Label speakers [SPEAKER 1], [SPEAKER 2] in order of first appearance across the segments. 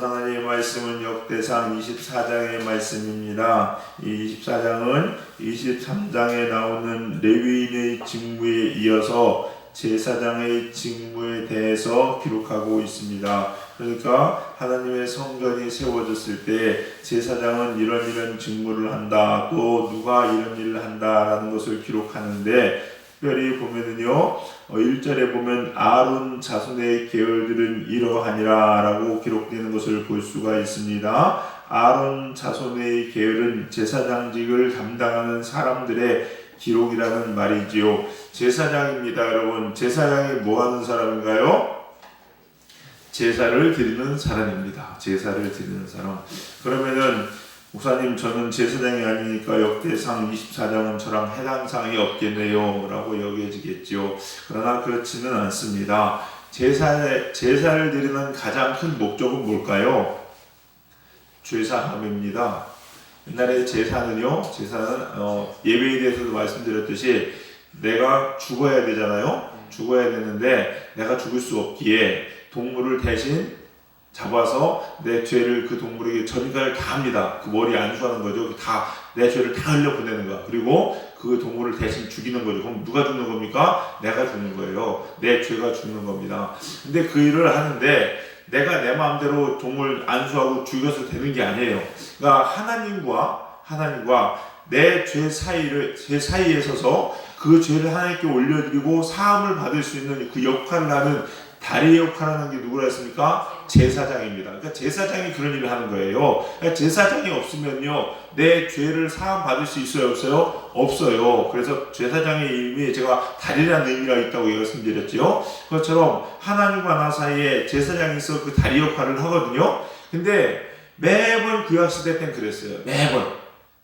[SPEAKER 1] 하나님의 말씀은 역대상 24장의 말씀입니다. 이 24장은 23장에 나오는 레위인의 직무에 이어서 제사장의 직무에 대해서 기록하고 있습니다. 그러니까 하나님의 성전이 세워졌을 때 제사장은 이런 직무를 한다, 또 누가 이런 일을 한다라는 것을 기록하는데, 특별히 보면은요, 1절에 보면 아론 자손의 계열들은 이러하니라 라고 기록되는 것을 볼 수가 있습니다. 아론 자손의 계열은 제사장직을 담당하는 사람들의 기록이라는 말이지요. 제사장입니다. 여러분, 제사장이 뭐하는 사람인가요? 제사를 드리는 사람입니다. 제사를 드리는 사람. 그러면은 목사님, 저는 제사장이 아니니까 역대상 24장은 저랑 해당 사항이 없겠네요 라고 여겨지겠죠. 그러나 그렇지는 않습니다. 제사를 드리는 가장 큰 목적은 뭘까요? 죄사함입니다. 옛날에 제사는 예배에 대해서도 말씀드렸듯이 내가 죽어야 되잖아요. 죽어야 되는데 내가 죽을 수 없기에 동물을 대신 잡아서 내 죄를 그 동물에게 전가를 다 합니다. 그 머리 안수하는 거죠. 다 내 죄를 다 흘려보내는 거야. 그리고 그 동물을 대신 죽이는 거죠. 그럼 누가 죽는 겁니까? 내가 죽는 거예요. 내 죄가 죽는 겁니다. 근데 그 일을 하는데 내가 내 마음대로 동물 안수하고 죽여서 되는 게 아니에요. 그러니까 하나님과 내 죄 사이에 서서 그 죄를 하나님께 올려드리고 사함을 받을 수 있는 그 역할을 하는 다리의 역할을 하는 게 누구라 했습니까? 제사장입니다. 그러니까 제사장이 그런 일을 하는 거예요. 그러니까 제사장이 없으면요, 내 죄를 사함 받을 수 있어요, 없어요? 없어요. 그래서 제사장의 이름이 제가 다리라는 의미가 있다고 말씀드렸죠. 그것처럼 하나님과 나 사이에 제사장이 있어 그 다리 역할을 하거든요. 근데 매번 구약시대 땐 그랬어요.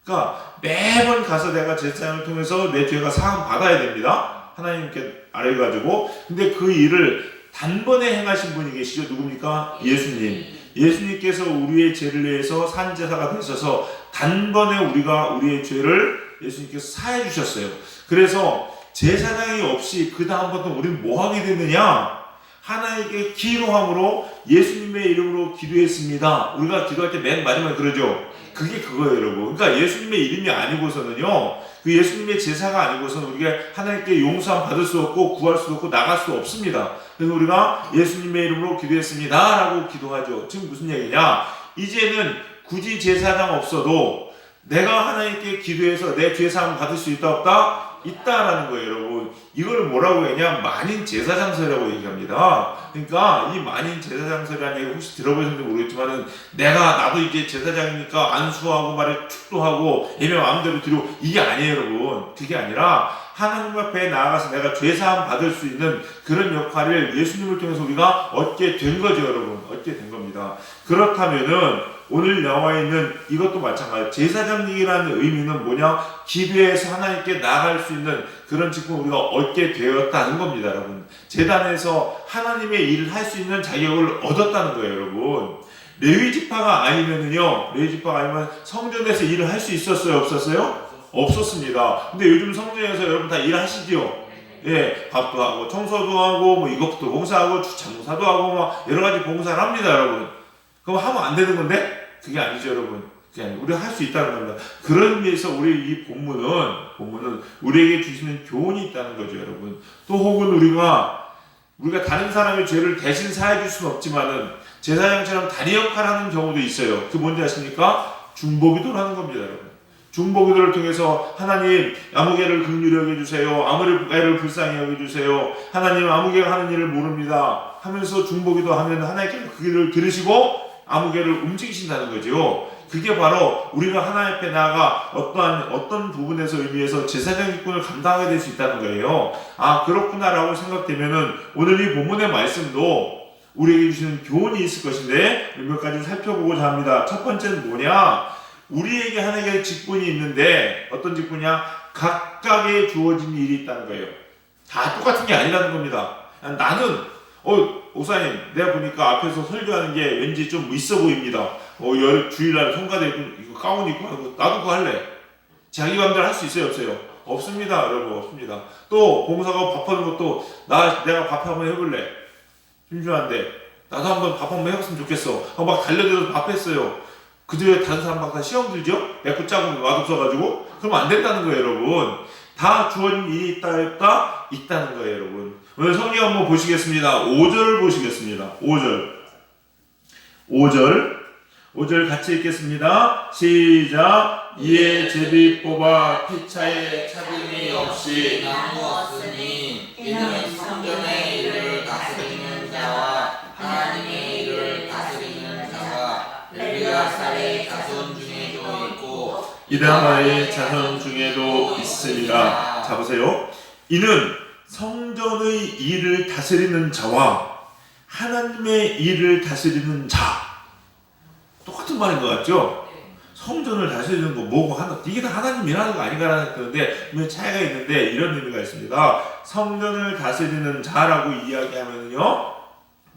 [SPEAKER 1] 그러니까 매번 가서 내가 제사장을 통해서 내 죄가 사함 받아야 됩니다. 하나님께 아뢰가지고. 근데 그 일을 단번에 행하신 분이 계시죠. 누굽니까? 예수님. 예수님께서 우리의 죄를 위해서 산제사가 되셔서 단번에 우리의 죄를 예수님께서 사해 주셨어요. 그래서 제사장이 없이 그 다음부터 우리는 뭐 하게 되느냐? 하나님께 기도함으로 예수님의 이름으로 기도했습니다. 우리가 기도할 때 맨 마지막에 그러죠. 그게 그거예요, 여러분. 그러니까 예수님의 이름이 아니고서는요, 그 예수님의 제사가 아니고서는 우리가 하나님께 용서함 받을 수 없고 구할 수 없고 나갈 수 없습니다. 그래서 우리가 예수님의 이름으로 기도했습니다 라고 기도하죠. 지금 무슨 얘기냐? 이제는 굳이 제사장 없어도 내가 하나님께 기도해서 내 죄사함 받을 수 있다 없다? 있다라는 거예요, 여러분. 이걸 뭐라고 하냐? 만인 제사장서라고 얘기합니다. 그러니까 이 만인 제사장서라는 얘기 혹시 들어보셨는지 모르겠지만은 나도 이제 제사장이니까 안수하고 말에 축도하고 예배 마음대로 드리고 이게 아니에요, 여러분. 그게 아니라 하나님 앞에 나아가서 내가 죄사함 받을 수 있는 그런 역할을 예수님을 통해서 우리가 얻게 된 거죠, 여러분. 얻게 된 겁니다. 그렇다면은 오늘 나와 있는 이것도 마찬가지예요. 제사장직이라는 의미는 뭐냐? 기도해서 하나님께 나아갈 수 있는 그런 직분을 우리가 얻게 되었다는 겁니다, 여러분. 제단에서 하나님의 일을 할 수 있는 자격을 얻었다는 거예요, 여러분. 레위지파가 아니면 성전에서 일을 할 수 있었어요, 없었어요? 없었습니다. 근데 요즘 성전에서 여러분 다 일하시죠? 예, 밥도 하고 청소도 하고 뭐 이것도 봉사하고 주차공사도 하고 막 여러 가지 봉사를 합니다, 여러분. 그럼 하면 안 되는 건데? 그게 아니죠, 여러분. 그게 아니고 우리가 할 수 있다는 겁니다. 그런 의미에서 우리 이 본문은 우리에게 주시는 교훈이 있다는 거죠, 여러분. 또 혹은 우리가 다른 사람의 죄를 대신 사해 줄 수는 없지만은 제사장처럼 다리 역할하는 경우도 있어요. 그 뭔지 아십니까? 중보기도를 하는 겁니다, 여러분. 중보기도를 통해서 하나님 아무개를 긍휼히 여겨주세요. 아무개를 불쌍히 여겨주세요. 하나님 아무개가 하는 일을 모릅니다 하면서 중보기도 하면 하나님께서 그 일을 들으시고 아무개를 움직이신다는 거죠. 그게 바로 우리가 하나님 앞에 나아가 어떤 부분에서 의미에서 제사장 직분을 감당하게 될 수 있다는 거예요. 아, 그렇구나라고 생각되면은 오늘 이 본문의 말씀도 우리에게 주시는 교훈이 있을 것인데 몇 가지 살펴보고자 합니다. 첫 번째는 뭐냐? 우리에게 하나님의 직분이 있는데 어떤 직분이냐? 각각에 주어진 일이 있다는 거예요. 다 똑같은 게 아니라는 겁니다. 나는 목사님, 내가 보니까 앞에서 설교하는 게 왠지 좀 있어 보입니다. 주일날 성가대 입고 가운 입고 하고 나도 그거 할래. 자기 마음대로 할 수 있어요, 없어요? 없습니다, 여러분. 없습니다. 또 봉사가 밥하는 것도 내가 밥 한번 해볼래. 심심한데 나도 한번 밥 한번 해봤으면 좋겠어. 막 달려들어서 밥 했어요. 그 뒤에 다른 사람 막 다 시험 들죠? 맵고 짜고 맛없어가지고. 그러면 안 된다는 거예요, 여러분. 다 주어진 일이 있다 없다 있다는 거예요, 여러분. 오늘 성경 한번 보시겠습니다. 5절 보시겠습니다. 5절 같이 읽겠습니다. 시작. 이에 제비 뽑아 피차에 차등이 없이
[SPEAKER 2] 나누었으니 이는 성전의 일을 다스리는 자와 하나님의 일을 다스리는 자가 엘리아살의 자손 중에도 있고
[SPEAKER 1] 이다마의 자손 중에도 있으리라. 자 보세요. 이는 성전의 일을 다스리는 자와 하나님의 일을 다스리는 자. 똑같은 말인 것 같죠? 성전을 다스리는 거 뭐고 하나 이게 다 하나님 일하는 거 아닌가라는 건데 분명 차이가 있는데 이런 의미가 있습니다. 성전을 다스리는 자라고 이야기하면요,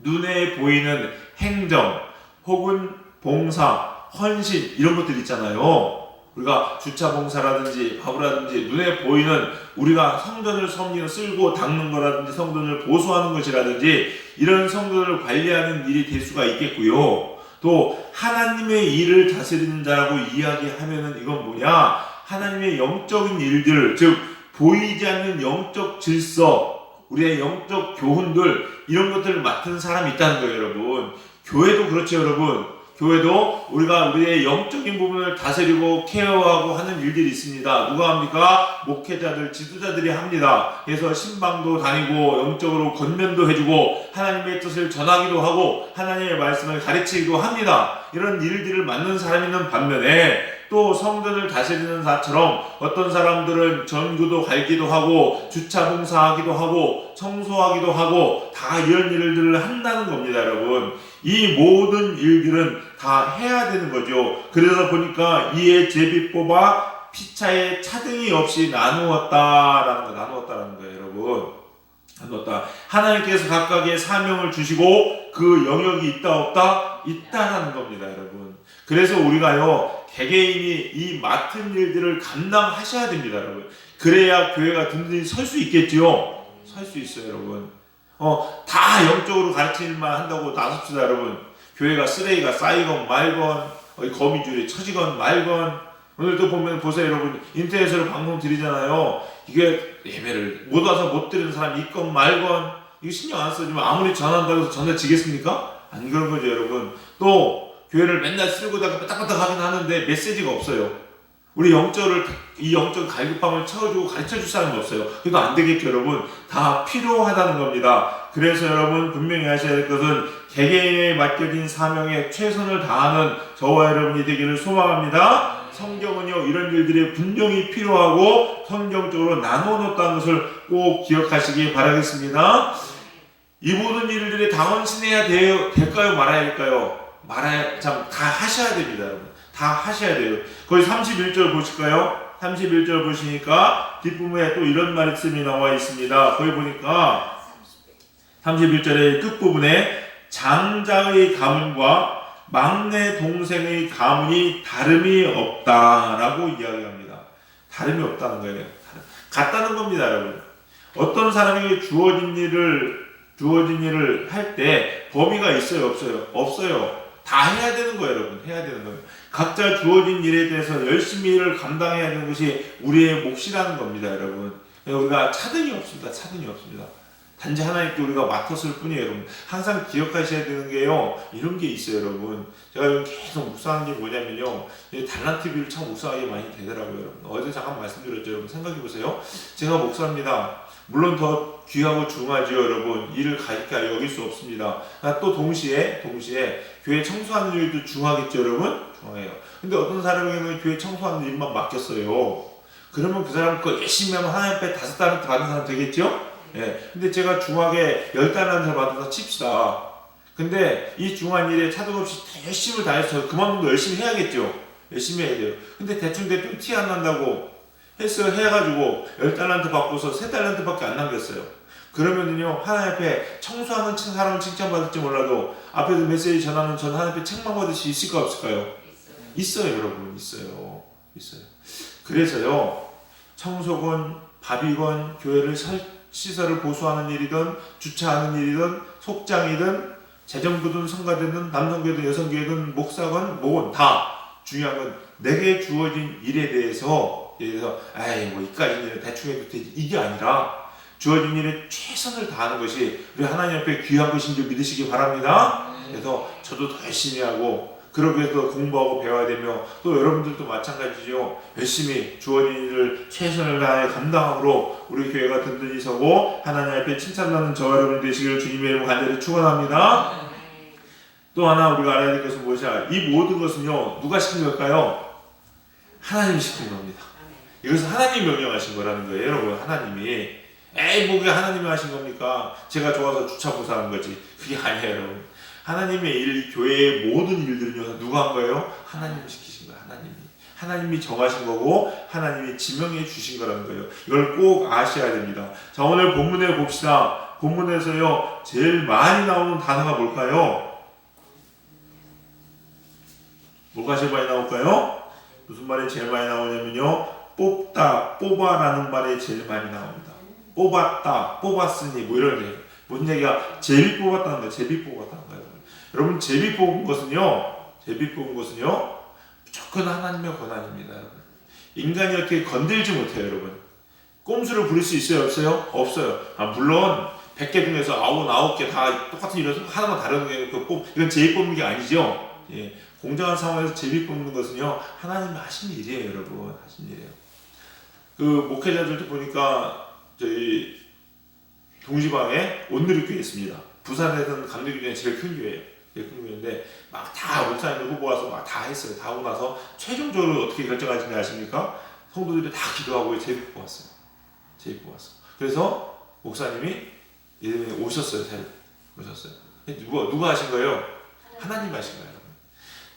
[SPEAKER 1] 눈에 보이는 행정 혹은 봉사, 헌신 이런 것들 있잖아요. 우리가 주차 봉사라든지 바보라든지 눈에 보이는 우리가 성전을 섬기는 쓸고 닦는 거라든지 성전을 보수하는 것이라든지 이런 성전을 관리하는 일이 될 수가 있겠고요. 또 하나님의 일을 다스리는 자라고 이야기하면은 이건 뭐냐? 하나님의 영적인 일들, 즉 보이지 않는 영적 질서, 우리의 영적 교훈들 이런 것들을 맡은 사람이 있다는 거예요, 여러분. 교회도 그렇죠, 여러분. 교회도 우리가 우리의 영적인 부분을 다스리고 케어하고 하는 일들이 있습니다. 누가 합니까? 목회자들, 지도자들이 합니다. 그래서 신방도 다니고 영적으로 건면도 해주고 하나님의 뜻을 전하기도 하고 하나님의 말씀을 가르치기도 합니다. 이런 일들을 맡는 사람이 있는 반면에 또 성전을 다스리는 자처럼 어떤 사람들은 전구도 갈기도 하고 주차 봉사하기도 하고 청소하기도 하고 다 이런 일들을 한다는 겁니다, 여러분. 이 모든 일들은 다 해야 되는 거죠. 그래서 보니까 이에 제비 뽑아 피차에 차등이 없이 나누었다라는 거예요, 여러분. 나누었다. 하나님께서 각각의 사명을 주시고 그 영역이 있다 없다? 있다라는 겁니다, 여러분. 그래서 우리가요, 개개인이 이 맡은 일들을 감당하셔야 됩니다, 여러분. 그래야 교회가 든든히 설 수 있겠지요. 설 수 있어요, 여러분. 다 영적으로 가르치는 말 한다고 나섭시다, 여러분. 교회가 쓰레기가 쌓이건 말건, 거미줄에 처지건 말건. 오늘도 보면 보세요, 여러분. 인터넷으로 방송 드리잖아요. 이게 예배를 못 와서 못 드리는 사람이 있건 말건, 이거 신경 안 써주면 아무리 전한다고 해서 전해지겠습니까? 안 그런 거죠, 여러분. 또 교회를 맨날 쓸고다가 빠딱빠딱 하긴 하는데 메시지가 없어요. 우리 이 영적 갈급함을 채워주고 가르쳐줄 사람이 없어요. 그거 안 되겠죠, 여러분. 다 필요하다는 겁니다. 그래서 여러분 분명히 하셔야 될 것은 개개인에 맡겨진 사명에 최선을 다하는 저와 여러분이 되기를 소망합니다. 성경은요, 이런 일들이 분명히 필요하고 성경적으로 나눠놓았다는 것을 꼭 기억하시기 바라겠습니다. 이 모든 일들이 당원신해야 될까요? 말아야 할까요? 다 하셔야 됩니다, 여러분. 다 하셔야 돼요. 거기 31절 보실까요? 31절 보시니까 뒷부분에 또 이런 말씀이 나와 있습니다. 거기 보니까 31절의 끝부분에 장자의 가문과 막내 동생의 가문이 다름이 없다라고 이야기합니다. 다름이 없다는 거예요. 같다는 겁니다, 여러분. 어떤 사람에게 주어진 일을 할 때 범위가 있어요, 없어요? 없어요. 다 해야 되는 거예요, 여러분. 해야 되는 거예요. 각자 주어진 일에 대해서 열심히 일을 감당해야 되는 것이 우리의 몫이라는 겁니다, 여러분. 우리가 차등이 없습니다. 단지 하나님께 우리가 맡았을 뿐이에요, 여러분. 항상 기억하셔야 되는 게요, 이런 게 있어요, 여러분. 제가 요즘 계속 묵상한 게 뭐냐면요, 달란트비를 참 묵상하게 많이 되더라고요, 여러분. 어제 잠깐 말씀드렸죠, 여러분. 생각해보세요. 제가 목사입니다. 물론 더 귀하고 중하죠, 여러분. 일을 가르쳐 여길 수 없습니다. 또 동시에 교회 청소하는 일도 중하겠죠, 여러분? 중해요. 근데 어떤 사람에게는 교회 청소하는 일만 맡겼어요. 그러면 그 사람 그거 열심히 하면 하나님 앞에 5달란트 받은 사람 되겠죠? 예. 근데 제가 중하게 10달란트 받아서 칩시다. 근데 이 중한 일에 차등 없이 열심히 다해서 그만큼도 열심히 해야겠죠? 열심히 해야 돼요. 근데 대충 티 안 난다고 해가지고 10달란트 받고서 3달란트 밖에 안 남겼어요. 그러면은요, 하나님 앞에 청소하는 사람은 칭찬받을지 몰라도 앞에서 메시지 전하는 전 하나님 앞에 책망받을 수 있을까 없을까요? 있어요, 여러분. 있어요. 그래서요, 청소건, 밥이건, 교회를 시설을 보수하는 일이든 주차하는 일이든 속장이든 재정부든 성가대든 남성교회든 여성교회든 목사건 뭐건 다 중요한 건 내게 주어진 일에 대해서 아이 뭐 이까지 일은 대충 해도 되지 이게 아니라 주어진 일에 최선을 다하는 것이 우리 하나님 앞에 귀한 것인 줄 믿으시기 바랍니다. 그래서 저도 더 열심히 하고 그러기 위해서 공부하고 배워야 되며 또 여러분들도 마찬가지죠. 열심히 주어진 일을 최선을 다해 감당함으로 우리 교회가 든든히 서고 하나님 앞에 칭찬받는 저와 여러분 되시기를 주님의 이름으로 간절히 축원합니다. 또 하나 우리가 알아야 될 것은 무엇이야? 이 모든 것은요 누가 시킨 걸까요? 하나님이 시킨 겁니다. 이것은 하나님이 명령하신 거라는 거예요, 여러분. 하나님이 에이 뭐게 하나님이 하신 겁니까? 제가 좋아서 주차보사하는 거지. 그게 아니에요, 여러분. 하나님의 일, 교회의 모든 일들은요 누가 한 거예요? 하나님이 시키신 거예요. 하나님이 정하신 거고 하나님이 지명해 주신 거라는 거예요. 이걸 꼭 아셔야 됩니다. 자, 오늘 본문에 봅시다. 본문에서요 제일 많이 나오는 단어가 뭘까요? 뭐가 제일 많이 나올까요? 무슨 말이 제일 많이 나오냐면요 뽑다, 뽑아라는 말이 제일 많이 나옵니다. 뽑았다, 뽑았으니 뭐 이런 얘기. 무슨 얘기야? 제비 뽑았다는 거예요. 제비 뽑았다는 거예요. 여러분 제비 뽑은 것은요 무조건 하나님의 권한입니다. 여러분. 인간이 이렇게 건들지 못해요, 여러분. 꼼수를 부릴 수 있어요, 없어요? 없어요. 물론 100개 중에서 99개 다 똑같은 일을 하나만 다른 게 이건 제비 뽑는 게 아니죠. 예. 공정한 상황에서 제비 뽑는 것은요 하나님이 하신 일이에요, 여러분. 하신 일이에요. 그 목회자들도 보니까 저희 동시방에 온누리교회 있습니다. 부산에서는 감리교 중에 제일 큰 교회예요. 제일 큰 교회인데 막 다 목사님들 후보 와서 막 다 했어요. 다 하고 나서 최종적으로 어떻게 결정하신지 아십니까? 성도들이 다 기도하고 제비 뽑았어요. 제비 뽑았어. 그래서 목사님이 오셨어요. 새로 오셨어요. 누가 하신 거예요? 하나님 하신 거예요.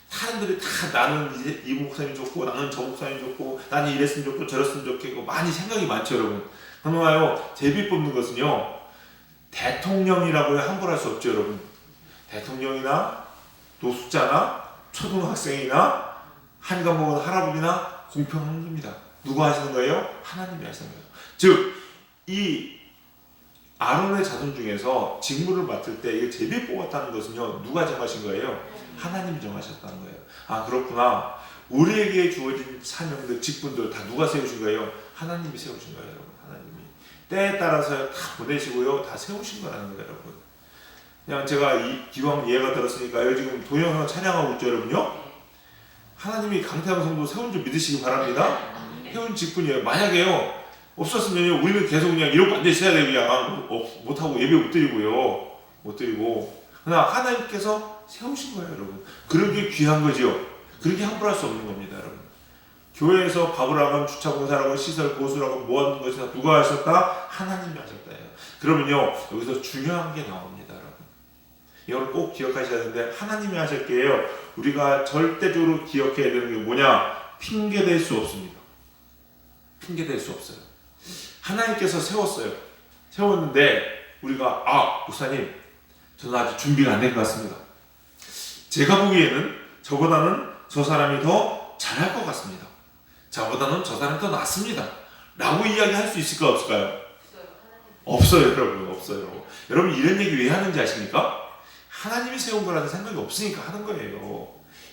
[SPEAKER 1] 사람들이 다 나는 이제 이 목사님 좋고 나는 저 목사님 좋고 나는 이랬으면 좋고 저랬으면 좋겠고 많이 생각이 많죠, 여러분. 그러나요 제비 뽑는 것은요 대통령이라고 함부로 할 수 없죠, 여러분. 대통령이나 노숙자나 초등학생이나 한 과목은 할아버지나 공평한 겁니다. 누가 하시는 거예요? 하나님이 하시는 거예요. 즉 이 아론의 자손 중에서 직무를 맡을 때 이게 제비 뽑았다는 것은요 누가 정하신 거예요? 하나님이 정하셨다는 거예요. 아 그렇구나. 우리에게 주어진 사명들, 직분들 다 누가 세우신 거예요? 하나님이 세우신 거예요, 여러분. 하나님이 때에 따라서 다 보내시고요, 다 세우신 거라는 거예요, 여러분. 그냥 제가 기왕 이해가 들었으니까요, 지금 동영상 찬양하고 있죠, 여러분요. 하나님이 강태영 성도 세운 줄 믿으시기 바랍니다. 세운 직분이에요. 만약에요 없었으면 우리는 계속 그냥 이러고 앉아 있어야 돼요. 그냥 못하고 예배 못 드리고. 그러나 하나님께서 세우신 거예요, 여러분. 그러게 귀한 거죠. 그렇게 함부로 할 수 없는 겁니다, 여러분. 교회에서 밥을 하건 주차공사라고 시설 보수라고 모아놓은 것이 누가 하셨다? 하나님이 하셨다. 그러면요 여기서 중요한 게 나옵니다, 여러분. 이걸 꼭 기억하셔야 되는데 하나님이 하셨기에요. 우리가 절대적으로 기억해야 되는 게 뭐냐? 핑계댈 수 없습니다. 핑계댈 수 없어요. 하나님께서 세웠는데 우리가 목사님 저는 아직 준비가 안 된 것 같습니다. 제가 보기에는 저보다는 저 사람이 더 잘할 것 같습니다. 저보다는 저 사람이 더 낫습니다. 라고 이야기할 수 있을까 없을까요? 없어요, 여러분. 없어요. 여러분 이런 얘기 왜 하는지 아십니까? 하나님이 세운 거라는 생각이 없으니까 하는 거예요.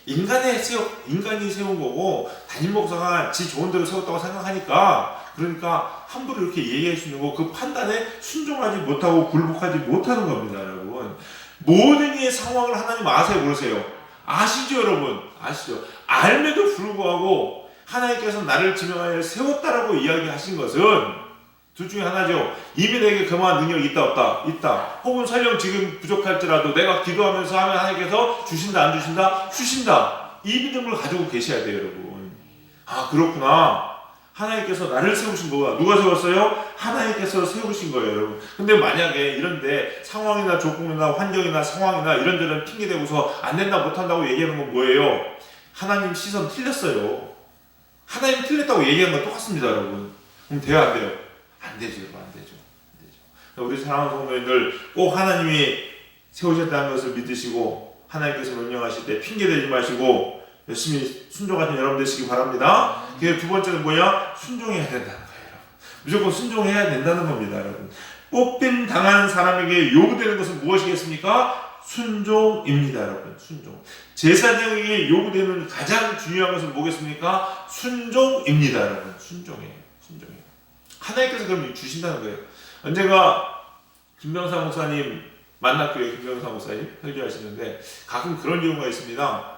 [SPEAKER 1] 인간이 세운 거고 담임 목사가 지 좋은 대로 세웠다고 생각하니까 그러니까 함부로 이렇게 얘기할 수 있는 거 그 판단에 순종하지 못하고 굴복하지 못하는 겁니다, 여러분. 모든 이의 상황을 하나님 아세요, 모르세요? 아시죠, 여러분? 아시죠? 알매도 불구하고 하나님께서 나를 지명하여 세웠다라고 이야기하신 것은 둘 중에 하나죠. 이미 내게 그만한 능력이 있다 없다? 있다. 혹은 설령 지금 부족할지라도 내가 기도하면서 하면 하나님께서 주신다 안 주신다? 주신다. 이 믿음을 가지고 계셔야 돼요, 여러분. 그렇구나. 하나님께서 나를 세우신 거가 누가 세웠어요? 하나님께서 세우신 거예요, 여러분. 근데 만약에 이런데 상황이나 조건이나 환경이나 상황이나 이런저런 핑계대고서 안 된다 못한다고 얘기하는 건 뭐예요? 하나님 시선 틀렸어요. 하나님 틀렸다고 얘기하는 건 똑같습니다, 여러분. 그럼 돼요, 안 돼요? 안 되죠, 여러분. 안 되죠. 우리 사랑하는 성도님들 꼭 하나님이 세우셨다는 것을 믿으시고 하나님께서 명령하실 때 핑계대지 마시고 열심히 순종하신 여러분 되시기 바랍니다. 그 두 번째는 뭐냐? 순종해야 된다는 거예요, 여러분. 무조건 순종해야 된다는 겁니다, 여러분. 뽑힘 당한 사람에게 요구되는 것은 무엇이겠습니까? 순종입니다, 여러분. 순종. 제사장에게 요구되는 가장 중요한 것은 뭐겠습니까? 순종입니다, 여러분. 순종이에요. 순종이에요. 하나님께서 그럼 주신다는 거예요. 언젠가 김병사 목사님 만났고요. 김병사 목사님 설교하시는데 가끔 그런 경우가 있습니다.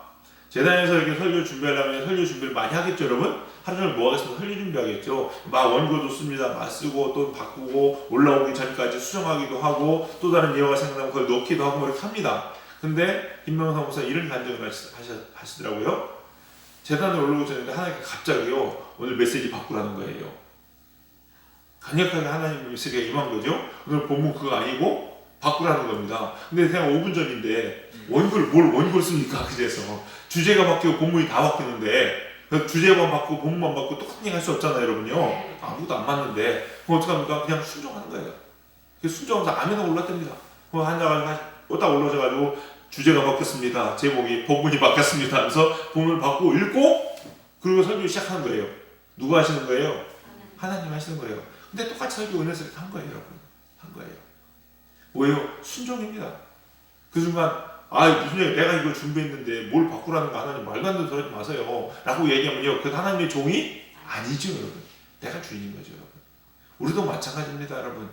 [SPEAKER 1] 재단에서 이렇게 설교 준비하려면 설교 준비를 많이 하겠죠, 여러분? 하루 종일 뭐 하겠습니까? 설교 준비하겠죠. 막 원고도 씁니다. 막 쓰고 또 바꾸고 올라오기 전까지 수정하기도 하고 또 다른 예화가 생각나면 그걸 넣기도 하고 이렇게 합니다. 근데 김명사 목사 이런 간증을 하시더라고요. 재단에 올라오기 전에 하나님께 갑자기요 오늘 메시지 바꾸라는 거예요. 강력하게 하나님 메시지가 임한 거죠. 오늘 본문 그거 아니고 바꾸라는 겁니다. 근데 그냥 5분 전인데 원고를 씁니까? 그래서 주제가 바뀌고 본문이 다 바뀌는데 주제만 바꾸고 본문만 바꾸고 똑같은 얘기 할 수 없잖아요, 여러분요. 아무것도 안 맞는데 그럼 어떡합니까? 그냥 순종하는 거예요. 순종하면서 아멘하고 올랐답니다. 그럼 앉아가지고 딱 올라오셔가지고 주제가 바뀌었습니다. 제목이 본문이 바뀌었습니다. 하면서 본문을 바꾸고 읽고 그리고 설교 시작하는 거예요. 누가 하시는 거예요? 하나님 하시는 거예요. 근데 똑같이 설교 은혜스럽게 한 거예요, 여러분. 한 거예요. 뭐예요? 순종입니다. 그 순간 무슨 얘기 내가 이걸 준비했는데 뭘 바꾸라는 거 하나님 말도 안 되는 소리 하지 마세요 라고 얘기하면요 그 하나님의 종이 아니죠, 여러분. 내가 주인인 거죠, 여러분. 우리도 마찬가지입니다, 여러분.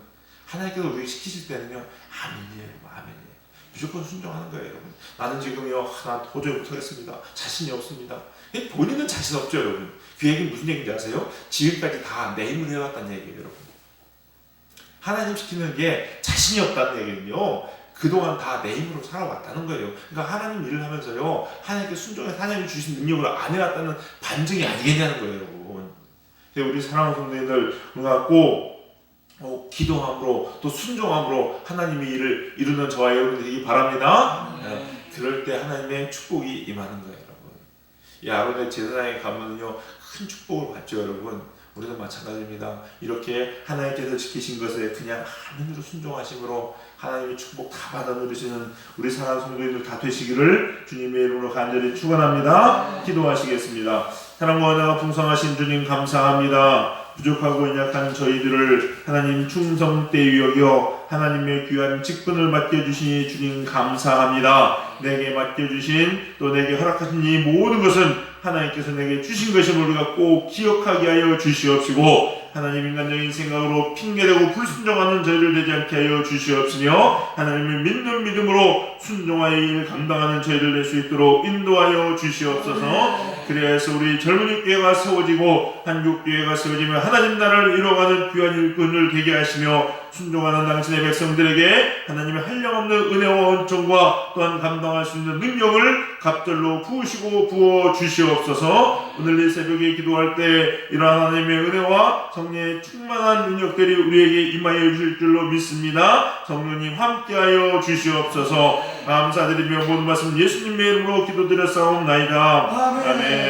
[SPEAKER 1] 하나님께서 우리에게 시키실 때는요 아멘이에요, 아멘이에요. 무조건 순종하는 거예요, 여러분. 나는 지금요 나 도저히 못하겠습니다. 자신이 없습니다. 본인은 자신 없죠, 여러분. 그 얘기는 무슨 얘기인지 아세요? 지금까지 다 내 힘으로 해왔다는 얘기예요, 여러분. 하나님 시키는 게 자신이 없다는 얘기는요 그동안 다 내 힘으로 살아왔다는 거예요. 그러니까 하나님 일을 하면서요 하나님께 순종해서 하나님이 주신 능력으로 안 해왔다는 반증이 아니겠냐는 거예요, 여러분. 우리 사랑하는 성도님들 우리가 꼭 기도함으로 또 순종함으로 하나님의 일을 이루는 저와 여러분이 되기 바랍니다. 그럴 때 하나님의 축복이 임하는 거예요, 여러분. 이 아론의 제사장에 가면요 큰 축복을 받죠, 여러분. 우리도 마찬가지입니다. 이렇게 하나님께서 지키신 것에 그냥 아멘으로 순종하심으로 하나님의 축복 다 받아 누리시는 우리 사랑하는 성도님들 다 되시기를 주님의 이름으로 간절히 축원합니다. 기도하시겠습니다. 사랑과 은혜가 풍성하신 주님 감사합니다. 부족하고 연약한 저희들을 하나님 충성되이 여겨 하나님의 귀한 직분을 맡겨주시니 주님 감사합니다. 내게 맡겨주신 또 내게 허락하신 이 모든 것은 하나님께서 내게 주신 것임을 우리가 꼭 기억하게 하여 주시옵시고 하나님 인간적인 생각으로 핑계대고 불순종하는 저희를 되지 않게 하여 주시옵시며 하나님을 믿는 믿음으로 순종하여 일 감당하는 저희를 낼 수 있도록 인도하여 주시옵소서. 그래서 우리 젊은이 교회가 세워지고 한국 교회가 세워지며 하나님 나라를 이뤄가는 귀한 일꾼을 되게 하시며 순종하는 당신의 백성들에게 하나님의 한량없는 은혜와 은총과 또한 감당할 수 있는 능력을 갑절로 부으시고 부어 주시옵소서. 오늘 이 새벽에 기도할 때 이러한 하나님의 은혜와 성령의 충만한 능력들이 우리에게 임하여 주실 줄로 믿습니다. 성령님 함께하여 주시옵소서. 감사드리며 모든 말씀 예수님의 이름으로 기도드렸사옵나이다. 아멘.